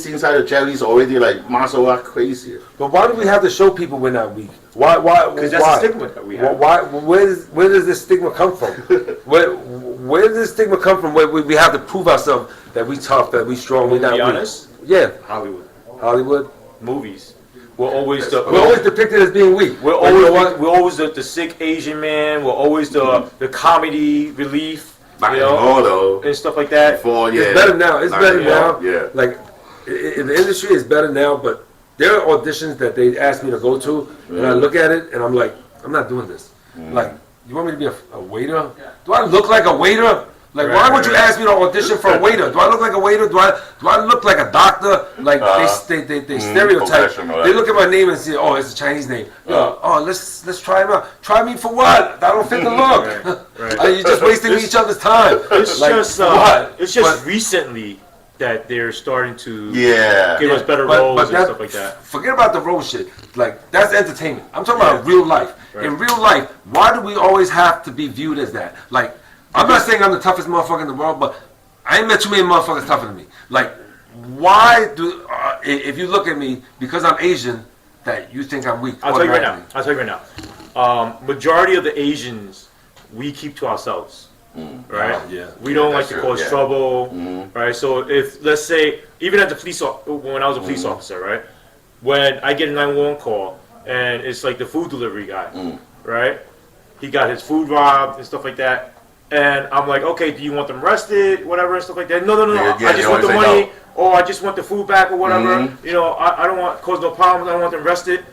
scenes inside the jelly's already like martial art crazy. But why do we have to show people we're not weak? Why? Because that's the stigma that we have. Where does this stigma come from? where does this stigma come from? Where we have to prove ourselves that we tough, that we strong, we're not weak. Honest? Yeah. Hollywood. Movies. We're always depicted as being weak. We're always the sick Asian man. We're always the comedy relief, and stuff like that. Before, it's better now. It's better now. Yeah. Like in the industry, it's better now. But there are auditions that they ask me to go to, and I look at it, and I'm like, I'm not doing this. Like, you want me to be a waiter? Do I look like a waiter? Like, why would you ask me to audition for a waiter? Do I look like a waiter? Do I look like a doctor? Like they stereotype. They look at my name and say, oh, it's a Chinese name. Oh, let's try him out. Try me for what? I don't fit the look. You're just wasting each other's time. It's like, it's just recently that they're starting to give us better roles and stuff like that. Forget about the role shit. Like, that's entertainment. I'm talking about real life. Right. In real life, why do we always have to be viewed as that? Like, I'm not saying I'm the toughest motherfucker in the world, but I ain't met too many motherfuckers tougher than me. Like, why do, if you look at me, because I'm Asian, that you think I'm weak? I'll tell you right now. Majority of the Asians, we keep to ourselves. Right? We don't like to cause trouble. Right? So if, let's say, even at the when I was a police officer, right? When I get a 911 call, and it's like the food delivery guy, right? He got his food robbed and stuff like that. And I'm like, okay, do you want them arrested, whatever, and stuff like that? No. I just want the money, or I just want the food back, or whatever. You know, I don't want cause no problems. I don't want them arrested.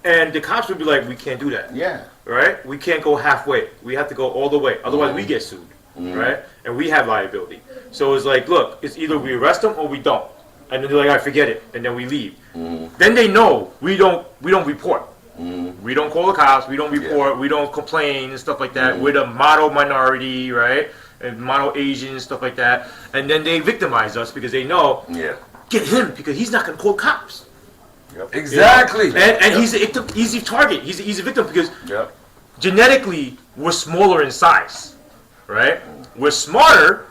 And the cops would be like, we can't do that. Yeah. Right? We can't go halfway. We have to go all the way. Otherwise, we get sued. Right? And we have liability. So it's like, look, it's either we arrest them or we don't. And then they're like, I forget it, and then we leave. Then they know we don't report. We don't call the cops, we don't report, we don't complain and stuff like that. We're the model minority, right? And model Asian and stuff like that. And then they victimize us because they know, get him because he's not going to call cops. Exactly. You know? And he's an easy target. He's a victim because genetically we're smaller in size, right? We're smarter.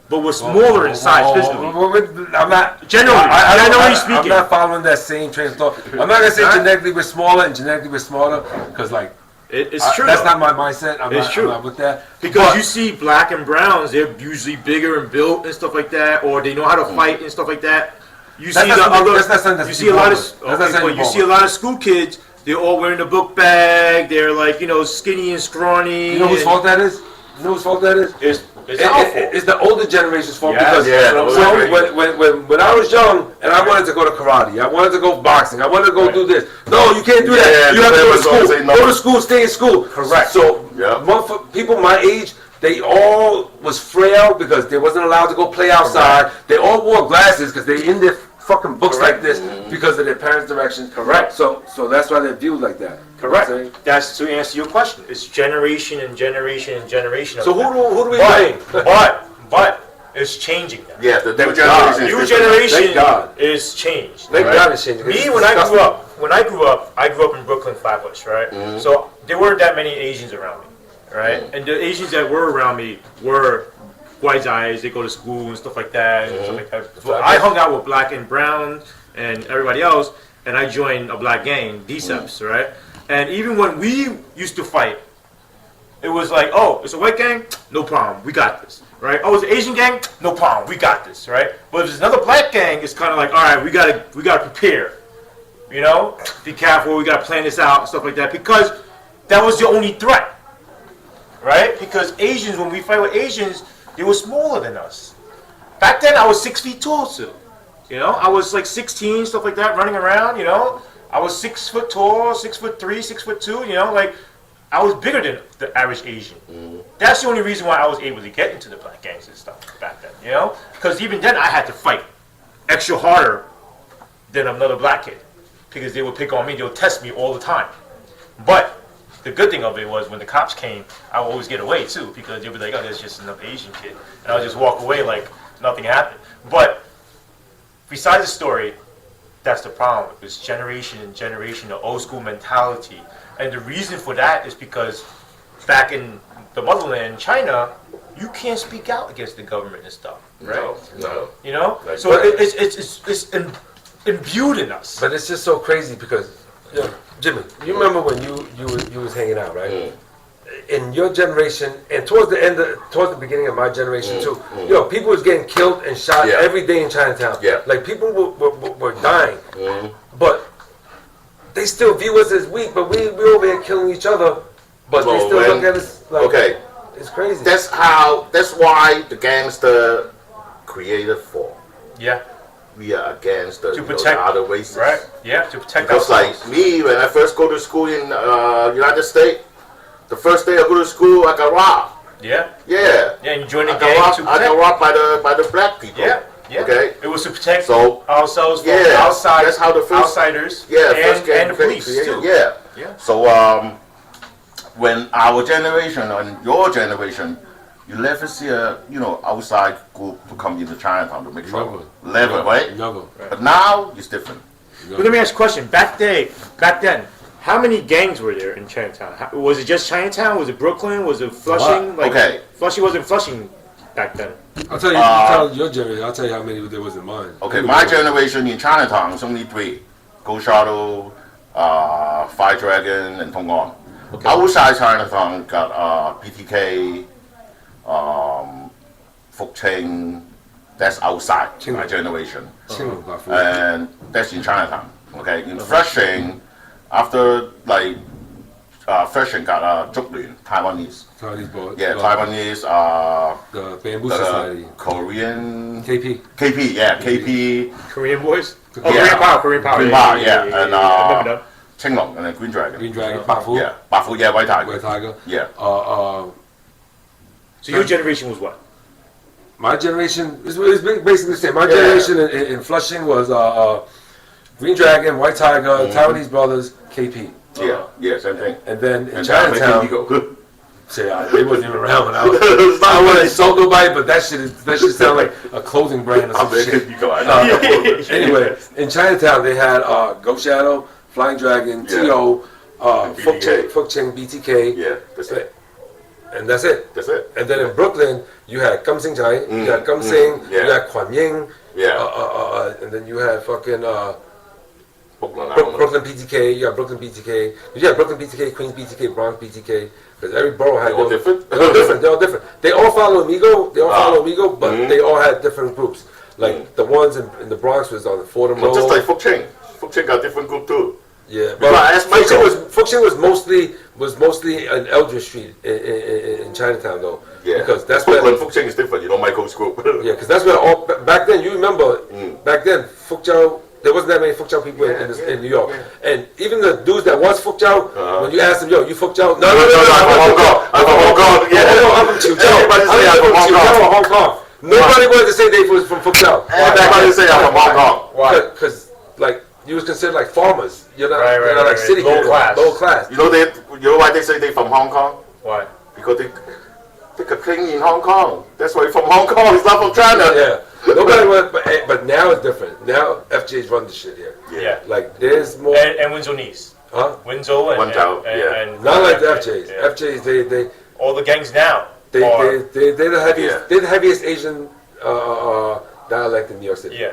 But we're smaller in size physically. I'm not generally speaking. I'm not following that same train of thought. I'm not gonna say genetically we're smaller and genetically we're smarter because like it's true. That's not my mindset. I'm not with that. Because you see black and browns, they're usually bigger and built and stuff like that, or they know how to fight and stuff like that. You see a lot of school kids. They're all wearing a book bag. They're like skinny and scrawny. You know whose fault that is? It's the older generation's fault because when I was young and I wanted to go to karate, I wanted to go boxing, I wanted to go do this. No, you can't do that. You have to go to school. Go to school, stay in school. Correct. So people my age, they all was frail because they wasn't allowed to go play outside. Correct. They all wore glasses because they in their fucking books like this because of their parents' directions. Correct. So that's why they're viewed like that. Correct. That's to answer your question. It's generation and generation and generation. So who do we blame? But it's changing now. Yeah, the new generation is changed. Thank God it's changing. Me, when I grew up in Brooklyn, Flatbush, right? So there weren't that many Asians around me, right? And the Asians that were around me were white guys. They go to school and stuff like that. And stuff like that. So I hung out with black and brown and everybody else, and I joined a black gang, DCEPs, right? And even when we used to fight, it was like, oh, it's a white gang? No problem, we got this, right? Oh, it's an Asian gang? No problem, we got this, right? But if it's another black gang, it's kind of like, all right, we gotta prepare, Be careful, we gotta plan this out and stuff like that, because that was the only threat, right? Because Asians, when we fight with Asians, they were smaller than us. Back then, I was 6 feet tall too. I was like 16, stuff like that, running around, I was 6 foot tall, 6'3", 6'2", like I was bigger than the average Asian. That's the only reason why I was able to get into the black gangs and stuff back then, Because even then I had to fight extra harder than another black kid. Because they would pick on me, they would test me all the time. But the good thing of it was when the cops came, I would always get away too, because they'd be like, oh, there's just another Asian kid. And I would just walk away like nothing happened. But besides the story, that's the problem. It's generation and generation, the old school mentality. And the reason for that is because back in the motherland, China, you can't speak out against the government and stuff, right? No. You know, Like, so it's imbued in us. But it's just so crazy because, you know, Jimmy, you remember when you was hanging out, right? In your generation, and towards the beginning of my generation too, you know, people was getting killed and shot every day in Chinatown. Yeah. Like people were dying, but they still view us as weak. But we over here killing each other, but they still look at us like it's crazy. That's why the gangster created for. Yeah. We are against the, To protect the other races. Right. Yeah. To protect Because ourselves. like me, when I first go to school in United States, the first day I go to school, I got robbed. Yeah. Yeah. Yeah. And you join the I gang got to robbed, protect. I got robbed by the black people. Yeah. Yeah. Okay. It was to protect So, ourselves from yeah, outside. that's how the first- outsiders. first gang and the police created. too. Yeah. Yeah. So when our generation and your generation, you never see a outside group to come into Chinatown to make trouble. Never, right? Never. But now it's different. But let me ask you a question. Back then, how many gangs were there in Chinatown? Was it just Chinatown? Was it Brooklyn? Was it Flushing? Okay. Flushing wasn't Flushing back then. I'll tell you. You tell your generation. I'll tell you how many there was in mine. Okay, my generation in Chinatown is only 3. Ghost Shadow, Fire Dragon, and Tong On. Okay. Outside Chinatown got PTK, Fuk Ching. That's outside my generation. And that's in Chinatown. Okay, in Flushing, after like Flushing got Zhup Lun, Taiwanese. Taiwanese boy. Yeah, Taiwanese. The Bamboo Society. Korean. KP. KP, yeah, KP. Korean boys? Oh, Yeah. Korean Power. Green Power, yeah. And I remember that. Qinglong and then Green Dragon. Green Dragon. Bafu. Yeah, Bafu, yeah, White Tiger. White Tiger. Yeah. So your generation was what? My generation is basically the same. My generation in Flushing was Green Dragon, White Tiger, Taiwanese Brothers, KP. Yeah, same thing. And then in And Chinatown, Ego. say they wasn't even around when I was. I don't want to insult nobody, but that shit sound like a clothing brand or some shit. Anyway, in Chinatown they had Ghost Shadow, Flying Dragon, T.O., Fuk Ching, BTK. Yeah, that's it. And that's it. That's it. And then in Brooklyn, you had Gum Sing Chai, you had Gum Sing, you had Kwan Ying, and then you had fucking Brooklyn PTK, you had Brooklyn BTK, you had Brooklyn BTK, Queens BTK, Bronx BTK, because every borough had all different? They're all different. They're all different. They all follow Amigo, but they all had different groups. Like the ones in the Bronx was on the Fordham Road. Just like Fuk Ching. Fuk Ching got a different group too. Yeah, but Fuk Ching was mostly on Eldridge Street in Chinatown though. Yeah, because that's where Fuk Ching is different. You know Michael's group. Yeah, because that's where all back then. You remember back then Fuk Chow. There wasn't that many Fuk Chow people in New York, and even the dudes that was Fuk Chow, when you asked them, "Yo, you Fuk Chow?" No, I'm from Hong Kong. I'm from Hong Kong. Yeah, I'm from Chiu-Chow. I'm from Hong Kong. Nobody wanted to say they was from Fuk Chow. Everybody say I'm from Hong Kong. Why? Because like you was considered like farmers. You're not like city low class. Low class. You know why they say they from Hong Kong? Why? Because they could cling in Hong Kong. That's why from Hong Kong. He's not from China. Yeah. Nobody wants, but now it's different. Now FJ's run the shit here. Yeah. Like there's more. And Windsor Niece. Huh? Windsor and yeah. Not like the FJs. Yeah. FJs they all the gangs now. they're the heaviest. Yeah. They're the heaviest Asian dialect in New York City. Yeah.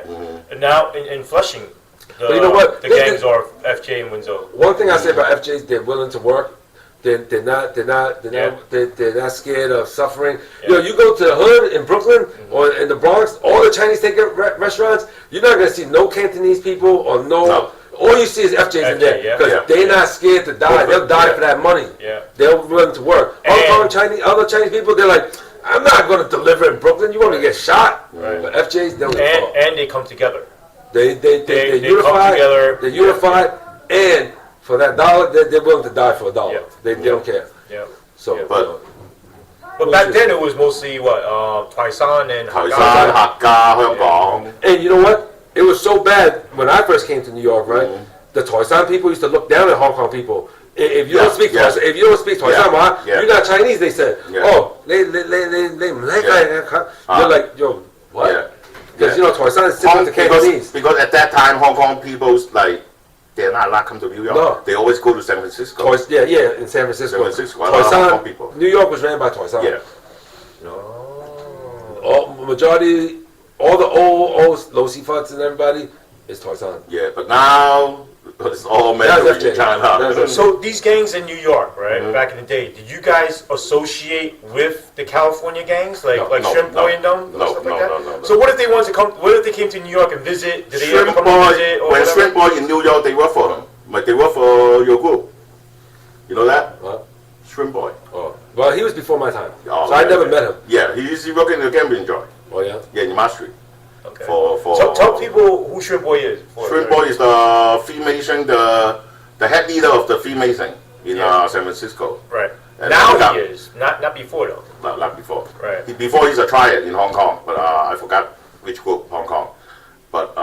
And now in Flushing, But you know what? the gangs are FJ and Windsor. One thing I say about FJs, they're willing to work. They're not scared of suffering. Yeah. You go to the hood in Brooklyn or in the Bronx, all the Chinese takeout restaurants, you're not gonna see no Cantonese people or no. All you see is FJs in there because they're not scared to die. They'll die for that money. Yeah. They're willing to work. Hong Kong other Chinese people, they're like, I'm not gonna deliver in Brooklyn. You want to get shot? Right. But FJs, they'll and they come together. They come together. They're unified, and for that dollar, they're willing to die for a dollar. Yeah. They don't care. Yeah. So, Yeah. But back then it was mostly what Taisan and Taisan, Hakka, Hong Kong. and you know what? It was so bad when I first came to New York, right? The Taisan people used to look down at Hong Kong people. If you don't speak Taisan, if you don't speak Taisan, you're not Chinese. They said, oh, you're like, yo, what? Because you know Taisan is similar to Cantonese. Because at that time Hong Kong people's like they're not come to New York. No. They always go to San Francisco. Yeah, in San Francisco. San Francisco, a lot of Hong Kong people. New York was ran by Toisan. Yeah. Majority, all the old low fucks and everybody is Toisan. Yeah, but now it's all meant in China. So these gangs in New York, right? Back in the day, did you guys associate with the California gangs, like Shrimp Boy and them? No. So what if they wanted to come? What if they came to New York and visit? Did they ever Shrimp come Boy, and visit? Or when whatever? Shrimp Boy in New York, they work for him. But they work for your group. You know that? Huh? Shrimp Boy. Oh. Well, he was before my time. Oh, so I never met him. Yeah, he's working in the gambling joint. Oh, yeah? Yeah, in Mark Street. Okay. So tell people who Shrimp Boy is. Shrimp Boy is the Freemason, the head leader of the Freemason in San Francisco. Right. And now he is. Not before though. Not before. Right. Before he's a triad in Hong Kong, but I forgot which group, Hong Kong. But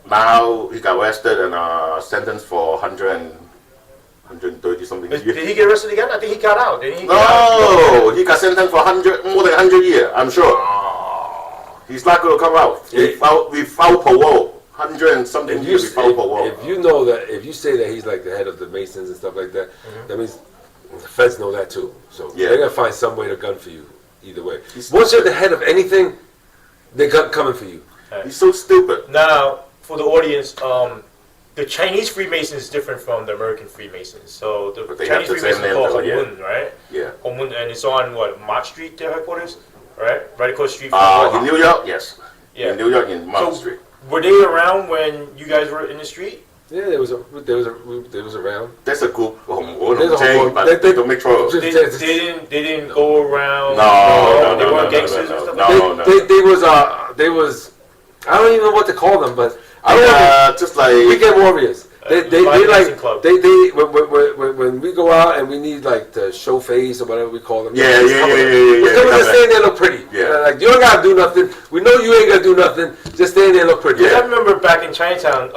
now he got arrested and sentenced for 130 something years. Did he get arrested again? I think he got out. Didn't he? No, he got sentenced for more than 100 years, I'm sure. He's not going to come out without parole. 100 and something years without parole. If you know that, if you say that he's like the head of the Masons and stuff like that, that means the feds know that too. So they're going to find some way to gun for you either way. Once you're the head of anything, they're coming for you. He's so stupid. Now, for the audience, the Chinese Freemasons is different from the American Freemasons. So the Chinese Freemasons are called Hongmun, right? Yeah. Hongmun, and it's on Mott Street, their headquarters, right? Right across the street In New York, yes. Yeah. In New York, in Mott Street. Were they around when you guys were in the street? Yeah, there was around. There's a group but they don't make trouble. They didn't go around. No, they weren't gangsters and stuff like that. They was I don't even know what to call them, but I don't just like weekend warriors. They when we go out and we need like to show face or whatever we call them. Yeah. We're coming to stand there and look pretty. Yeah. Like you don't gotta do nothing. We know you ain't gonna do nothing. Just stand there and look pretty. Yeah. I remember back in Chinatown,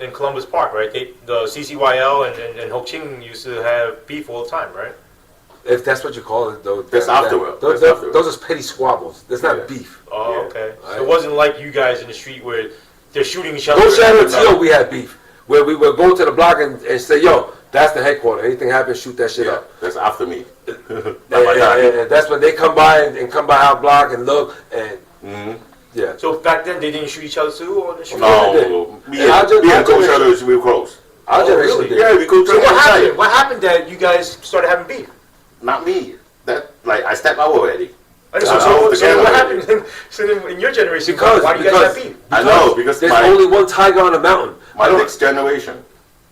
in Columbus Park, right? The CCYL and Ho Ching used to have beef all the time, right? If that's what you call it, though. That's afterward. Those are petty squabbles. That's not beef. Oh, okay. So it wasn't like you guys in the street where they're shooting each other. Go Shadow Tio, we had beef. Where we would go to the block and say, yo, that's the headquarters. Anything happens, shoot that shit up. That's after me. And that's when they come by and come by our block and look and yeah. So back then they didn't shoot each other too, or No, me and Go Shadow is real close. Our generation did. Yeah, we go. So what happened? What happened that you guys started having beef? Not me. I stepped out already. So what happened? So in your generation, why do you guys have beef? I know because there's only one tiger on the mountain. My next generation.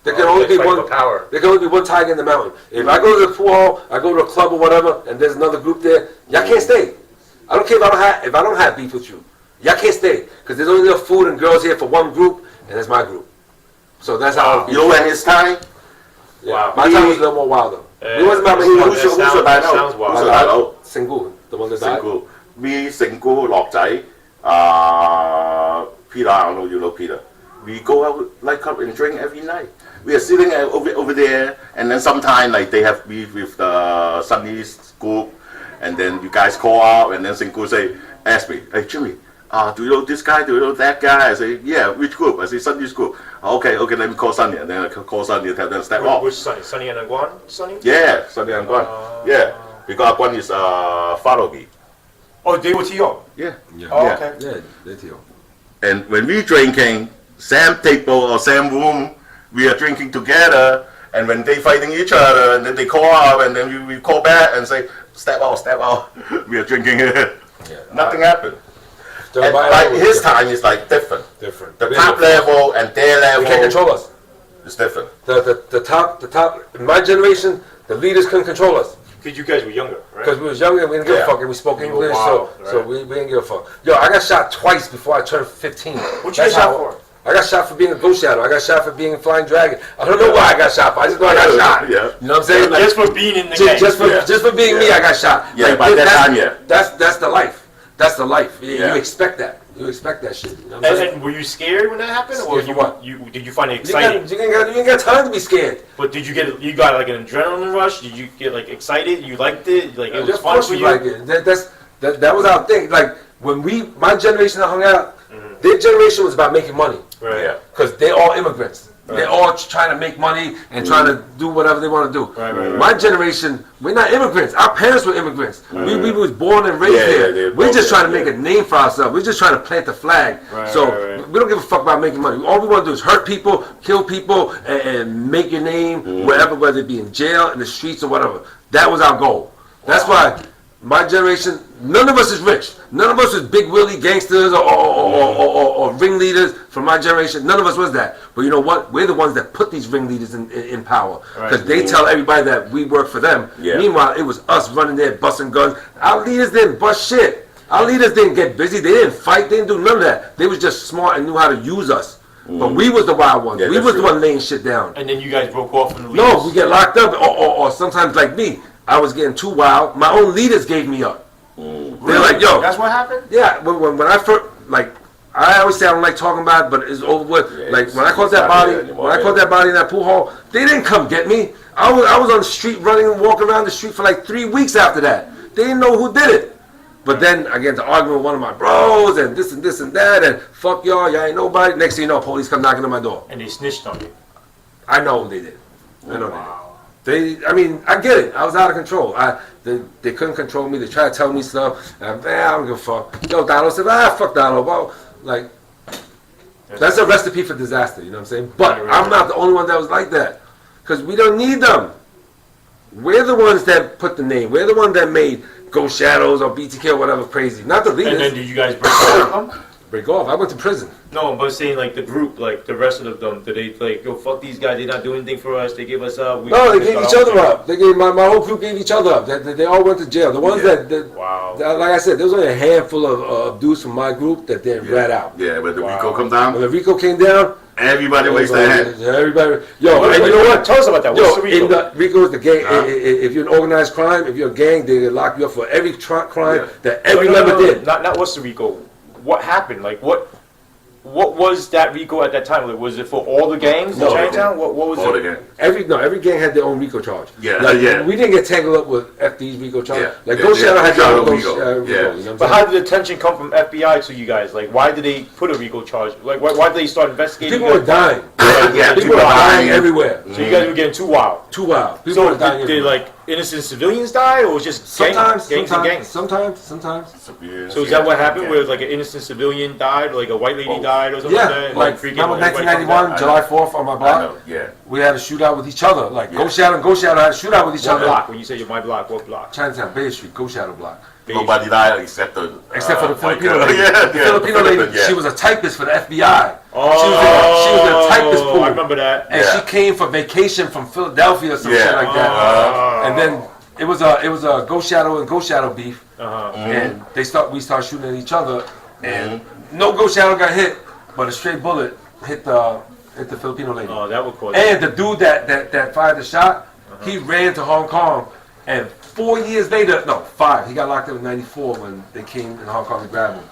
There can only be one power. There can only be one tiger in the mountain. If I go to the pool hall, I go to a club or whatever, and there's another group there, y'all can't stay. I don't care if I don't have beef with you. Y'all can't stay because there's only enough food and girls here for one group, and that's my group. So that's how. You know when his time? Yeah. Wow. My time was a little more wilder. It wasn't about me. Who should die now? Singgu, the one that died. Singgu. Me, Singgu, Lok Zai, Peter, I don't know you know Peter. We go out like up and drink every night. We are sitting over there, and then sometime like they have beef with the Sunny's group, and then you guys call out, and then Singgu ask me, hey Jimmy, do you know this guy? Do you know that guy? I say, yeah, which group? I say, Sunny's group. Okay, let me call Sunny, and then I call Sunny and tell them to step off. Which Sunny? Sunny and Guan? Sunny? Yeah, Sunny and Guan. Yeah, because Guan is Farogi. Oh, they were T.O.? Yeah. Oh, okay. Yeah, they're T.O. And when we drinking, same table or same room, we are drinking together. And when they fighting each other, and then they call out, and then we call back and say, step out. We are drinking here. Yeah. Nothing happened. And like his time is like different. The top level and their level. They can't control us. It's different. The top. In my generation, the leaders couldn't control us. Because you guys were younger, right? Because we was younger and we didn't give a fuck, and we spoke English, so we didn't give a fuck. Yo, I got shot twice before I turned 15. What you got shot for? I got shot for being a ghost shadow. I got shot for being a flying dragon. I don't know why I got shot, but I just know I got shot. Yeah. You know what I'm saying? Like, just for being in the game. Just for being me, I got shot. Yeah, by that time, yeah. That's the life. That's the life. You expect that. You expect that shit. You know and were you scared when that happened, or did you find it exciting? You ain't got time to be scared. But did you got like an adrenaline rush? Did you get like excited? You liked it? Like it was fun for you? Like it. That was our thing. Like when my generation hung out, their generation was about making money. Right. Yeah. Because they're all immigrants. They're all trying to make money and trying to do whatever they want to do. Right. My generation, we're not immigrants. Our parents were immigrants. We was born and raised here. We're just trying to make a name for ourselves. We're just trying to plant the flag. We don't give a fuck about making money. All we want to do is hurt people, kill people, and make your name wherever, whether it be in jail, in the streets, or whatever. That was our goal. That's why my generation, none of us is rich. None of us is big willie gangsters or ringleaders from my generation. None of us was that. But you know what? We're the ones that put these ringleaders in power. Because they tell everybody that we work for them. Meanwhile, it was us running there busting guns. Our leaders didn't bust shit. Our leaders didn't get busy. They didn't fight. They didn't do none of that. They was just smart and knew how to use us. But we was the wild ones. We was the one laying shit down. And then you guys broke off from the leaders. No, we get locked up. Or sometimes like me. I was getting too wild. My own leaders gave me up. They're like, yo. That's what happened? Yeah, when I first, like, I always say I don't like talking about it, but it's over with. Like, when I caught that body, in that pool hall, they didn't come get me. I was on the street running and walking around the street for like 3 weeks after that. They didn't know who did it. But then I get into arguing with one of my bros and this and that and fuck y'all ain't nobody. Next thing you know, police come knocking on my door. And they snitched on you. I know they did. I know they did. I mean, I get it. I was out of control. They couldn't control me. They tried to tell me stuff. And, I don't give a fuck. Yo, Donald said, fuck Donald. Well, like, that's a recipe for disaster, you know what I'm saying? But I'm not the only one that was like that. Because we don't need them. We're the ones that put the name. We're the ones that made Ghost Shadows or BTK or whatever crazy. Not the leaders. And then did you guys break off with them? Break off. I went to prison. No, but saying like the group, like the rest of them, did they like, yo, fuck these guys, they not doing anything for us, they gave us up. No, they gave each other up. They gave my whole group gave each other up. They all went to jail. The ones that like I said, there was only a handful of dudes from my group that didn't rat out. Yeah, but the RICO come down. When the RICO came down, everybody raised their hand. Everybody, yo, and you know what? Tell us about that. What's the RICO? In the RICO is the gang. If you're an organized crime, if you're a gang, they lock you up for every crime that every member did. Not what's the RICO? What happened? Like what was that RICO at that time? Like, was it for all the gangs in Chinatown? What was all it? The gang. Every gang had their own RICO charge. Yeah, We didn't get tangled up with FD's RICO charge. Yeah. Like Ghost Shadow had their own RICO. You know what I'm But saying? how did the attention come from FBI to you guys? Like, why did they put a RICO charge? Like, why did they start investigating? People were dying. People were dying everywhere. So you guys were getting too wild. Too wild. People were dying did like innocent civilians die, or was it just gangs and gangs? Sometimes. So is that what happened? Where like an innocent civilian died, like a white lady died, or something like that? Like remember 1991, July 4th on my block? We had a shootout with each other. Like Ghost Shadow and Ghost Shadow had a shootout with each other. Block? When you say you're my block, what block? Chinatown, Bay Street, Ghost Shadow block. Nobody died except for the Filipino lady. The Filipino lady, she was a typist for the FBI. Oh, she was in a typist pool. I remember that. And she came for vacation from Philadelphia or some shit like that. And then it was a Ghost Shadow and Ghost Shadow beef. And we started shooting at each other. And no Ghost Shadow got hit, but a straight bullet hit the Filipino lady. Oh, that would cause. And the dude that fired the shot, he ran to Hong Kong. And 4 years later, no, 5. He got locked up in '94 when they came in Hong Kong to grab him.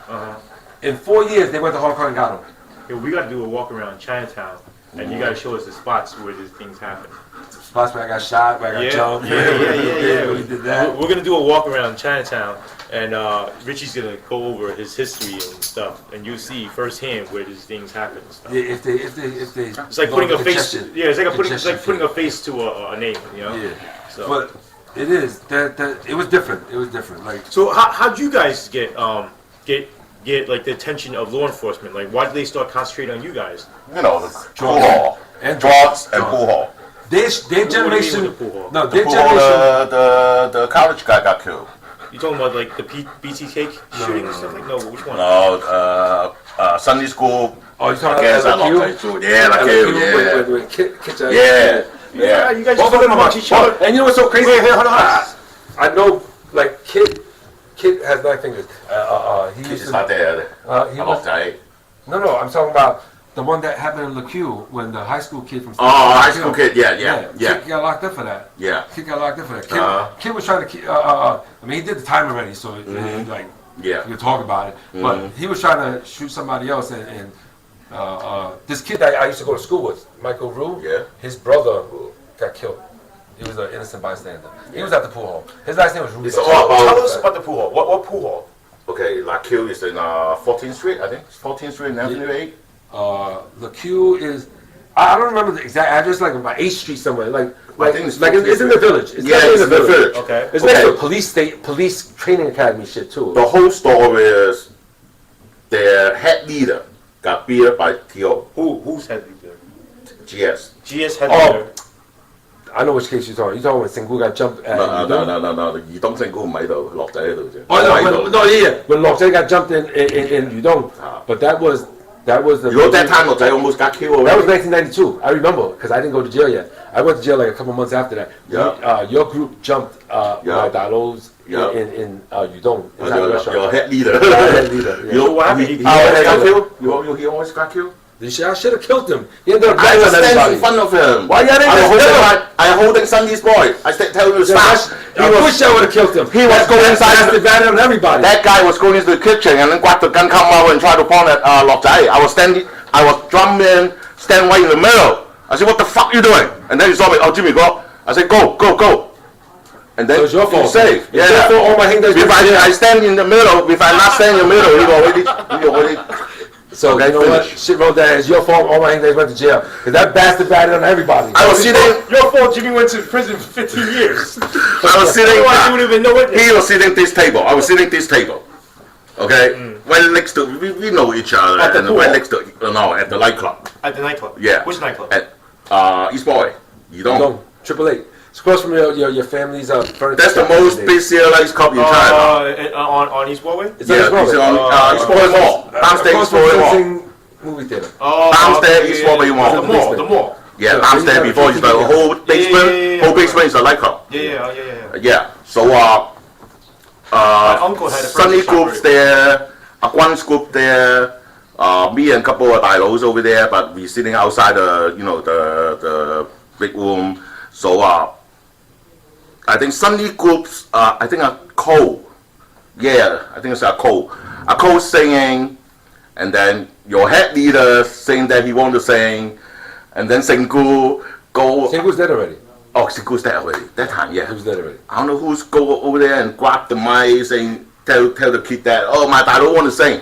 In 4 years, they went to Hong Kong and got him. Yo, we got to do a walk around Chinatown, and you got to show us the spots where these things happen. Spots where I got shot, where I got jumped. Yeah. We did that. We're gonna do a walk around Chinatown, and Richie's gonna go over his history and stuff, and you'll see firsthand where these things happen and stuff. Yeah, if they. It's like putting a face. Yeah, it's like putting a face to a name. You know. Yeah. So. But it is it was different. It was different. Like. So how'd you guys get like the attention of law enforcement? Like, why did they start concentrating on you guys? You know, the pool hall and drugs and pool hall. Their generation. No, their generation. The college guy got killed. You talking about like the BTK shooting and stuff like? No, which one? No, Sunday school. Oh, you talking about LQ? Yeah, LQ. Yeah. You guys just talking about each other. And you know what's so crazy? Wait, hold on. I know, like Kid has 9 fingers. He He's not there. He was. No, I'm talking about the one that happened in LQ when the high school kid from. High school kid. Yeah. Kid got locked up for that. Yeah. Kid got locked up for that. Kid was trying to. I mean, he did the time already, so like. Yeah. You can talk about it, but he was trying to shoot somebody else, and this kid that I used to go to school with, Michael Rue. Yeah. His brother got killed. He was an innocent bystander. He was at the pool hall. His last name was Rue. Tell us about the pool hall. What pool hall? Okay, La Q is in 14th Street, I think. 14th Street and Avenue 8. The Q is I don't remember the exact address, like by 8th Street somewhere. I think it's in the village. It's yeah, it's in the village. Okay. It's next to a police training academy shit too. The whole story is their head leader got beat up by T.O. Who's head leader? GS. GS head Oh. leader. I know which case you're talking. You're talking when Sengu got jumped at. No. 移動政府唔喺度，落仔喺度啫。 Oh no, yeah. When Lok Jae got jumped in Yudong, but that was the. You know that time 落仔 almost got killed already. That was 1992. I remember because I didn't go to jail yet. I went to jail like a couple months after that. Yeah. Your group jumped my Dalos Yeah. in Yudong inside the restaurant. Your head leader. Head leader. Yeah. You know what happened? He almost got killed. He almost got killed. I should have killed him. He ended up I dying was on standing everybody. in front of him. Why you didn't I holding Sunny's boy. I tell him to stop. I wish I would have killed him. He was going inside. That's the value on everybody. That guy was going into the kitchen and then grabbed the gun, come out and try to point at Lok Jae. I was drumming, standing right in the middle. I said, "What the fuck you doing?" And then he saw me. Oh, Jimmy, go. I said, "Go." And then So it's your fault. Safe. It's your fault. All my hangers. If I stand in the middle, if I not stand in the middle, he already. So Okay, you know what? finish. Shit wrote that. It's your fault. All my hangers went to jail. Cause that bastard batted on everybody. I was sitting. Your fault. Jimmy went to prison for 15 years. I was sitting. Otherwise, you wouldn't even know it. He was sitting this table. I was sitting this table. Okay, right next to we know each other. At the and pool? right next to at the nightclub. At the nightclub. Yeah. Which nightclub? At East Boy. You don't. No, 888. It's across from your family's furniture. That's the shop most these days. busiest club in China. On East Broadway? It's Yeah, on it's East on Broadway. East Boy Mall. Downstairs Across East from Boy Mall. Sing movie theater. Oh, Downstairs okay, East Broadway Mall. The mall. The mall. Yeah, So downstairs you before have it's the whole basement. yeah. Whole basement is a nightclub. Yeah. Yeah. So My uncle had a Sunny furniture groups shop. there, a Guan's group there, me and a couple of dailos over there, but we sitting outside the big room. So I think Sunny groups, I think a co. Yeah, I think it's a co. A co singing, and then your head leader saying that he wanted to sing, and then Sengu go. Sengu's dead already. Oh, Sengu's dead already. That time, yeah. He was dead already. I don't know who's go over there and grab the mic saying, tell the kid that, oh, I don't want to sing.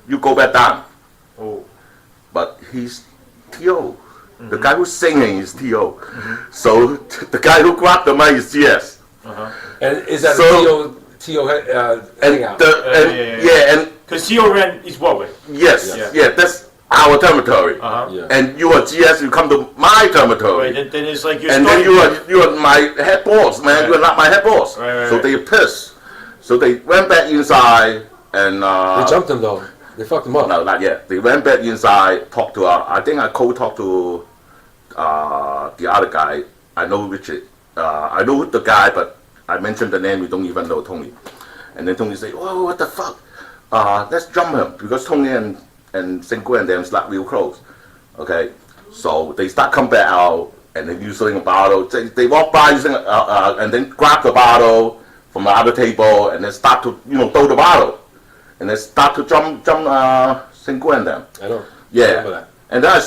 You go back down. Oh. But he's T.O. The guy who's singing is T.O. So the guy who grabbed the mic is GS. And is that So- a T.O. And, hangout? and Because Theo ran East Broadway. yes, Yeah. yeah, that's our territory. Yeah. And you are GS, you come to my territory. Right, then it's like you're And then starting. you are my head boss, man. Right. You are not my head boss. Right, so right. they pissed. So they went back inside and They jumped him though. They fucked him up. no, not yet. They went back inside, talked to I think I co-talked to the other guy. I know Richard. I know the guy, but I mentioned the name. You don't even know Tony. And then Tony say, "Oh, what the fuck? Let's jump him," because Tony and Sengu and them slept real close. Okay, so they start come back out and then using a bottle. They walk by using and then grab the bottle from the other table and then start to throw the bottle and then start to jump Sengu and them. I know. Yeah, I remember that. and then I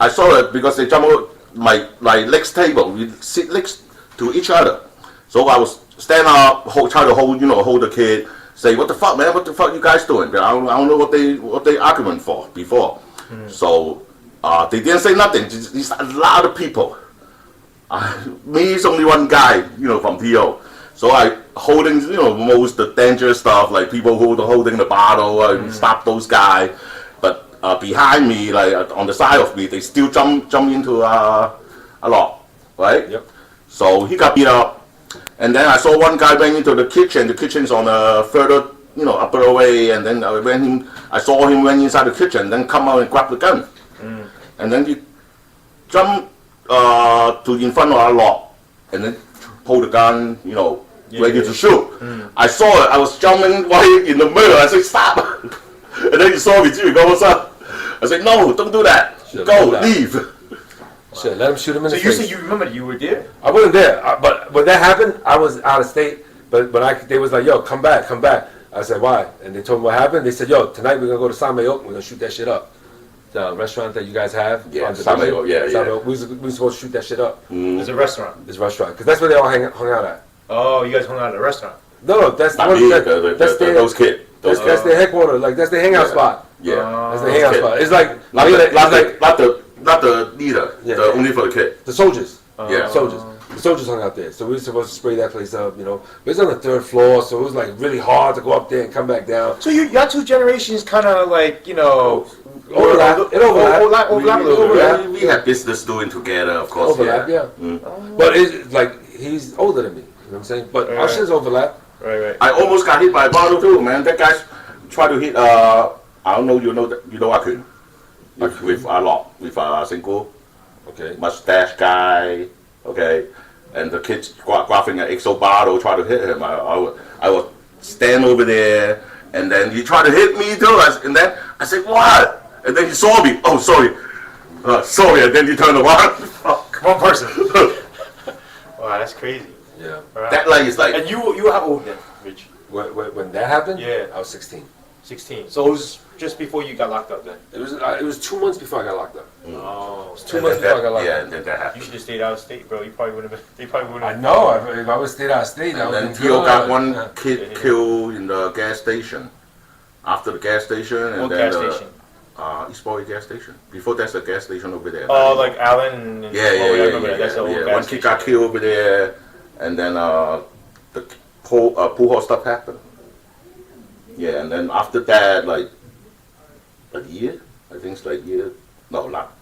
saw it because they jump out my next table. We sit next to each other. So I was stand up, try to hold the kid. Say, what the fuck, man? What the fuck you guys doing? I don't know what they arguing for before. So they didn't say nothing. Just a lot of people. Me is only one guy, from PO. So I holding, most the dangerous stuff, like people holding the bottle and stop those guys. But behind me, like on the side of me, they still jump into a lot, right? Yep. So he got beat up. And then I saw one guy went into the kitchen. The kitchen's on a further, upper way. And then I saw him went inside the kitchen, then come out and grab the gun. And then he jumped to in front of our lot, and then pull the gun, ready to shoot. I saw it. I was jumping right in the middle. I said, "Stop!" And then he saw me too. He goes, "What's up?" I said, "No, don't do that. Should've Go, done that. leave." Shit, let him shoot him in So the you face. said you remember you were there? I wasn't there, but when that happened, I was out of state. But they was like, "Yo, come back." I said, "Why?" And they told me what happened. They said, "Yo, tonight we're gonna go to Samayok. We're gonna shoot that shit up." The restaurant that you guys have. Yeah, on the Samayok, division. yeah. Samayok. We were supposed to shoot that shit up. It's a restaurant. This restaurant, because that's where they all hung out at. Oh, you guys hung out at a restaurant. No, that's Not one- me, that- that's their those kids. that's their headquarters. Like that's their hangout spot. Yeah. That's their hangout spot. It's like Not it's like the not the leader. Yeah, the only for the kid. The soldiers. Yeah. Soldiers. The soldiers hung out there, so we were supposed to spray that place up, But it's on the 3rd floor, so it was like really hard to go up there and come back down. So your two generations kind of like Overlap. It overlap. Overlap a little bit. We have business doing together, of course. Overlap, yeah. But it's like he's older than me. You know what I'm saying? But our shit's overlap. Right. I almost got hit by a bottle too, man. That guy's tried to hit. I don't know. You know I couldn't. With a lot, with a single. Okay. Mustache guy. Okay. And the kids grabbing an XO bottle, try to hit him. I would stand over there, and then he tried to hit me too. And then I said, "What?" And then he saw me. Oh, sorry, sorry. And then he turned around. One person. Wow, that's crazy. Yeah. Right. That like is like. And you how old then, Rich? When that happened, Yeah. I was 16. 16. So it was just before you got locked up then. It was 2 months before I got locked up. Oh. It was 2 months before I got locked Yeah, up. and then that You happened. should have stayed out of state, bro. You probably wouldn't have. They probably wouldn't. I know. If I would have stayed out of state, I And would then have Theo got one kid killed in the gas station. After the gas station, and What then gas station? East Boy gas station. Before that's the gas station over there. Oh, like Allen. And, Yeah, I remember that. That's the old gas One kid station. got killed over there, and then the pool hall stuff happened. Yeah, and then after that, like a year, I think it's like a year. No, not